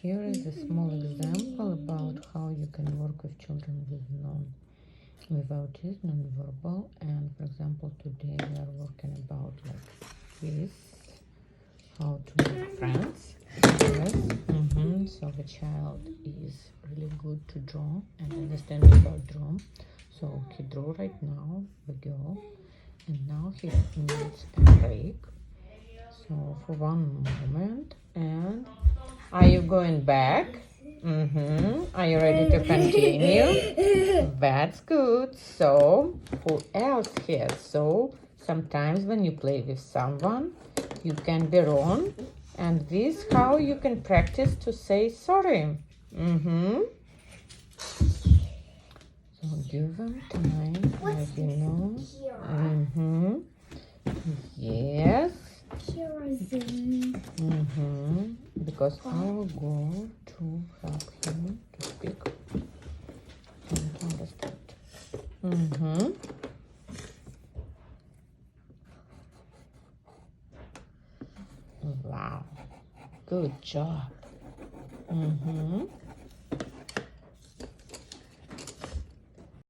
here is a small example about how you can work with children with autism, nonverbal. And for example, today we are working about like this, how to make friends. Yes. So the child is really good to draw and understand about draw. So he drew right now the girl, and now he needs a break. So for one moment, and are you going back? Are you ready to continue? That's good. So who else here? So sometimes when you play with someone, you can be wrong, and this how you can practice to say sorry. So give them time, as you know. Yes. Because our goal to help him to speak and to understand. Wow. Good job.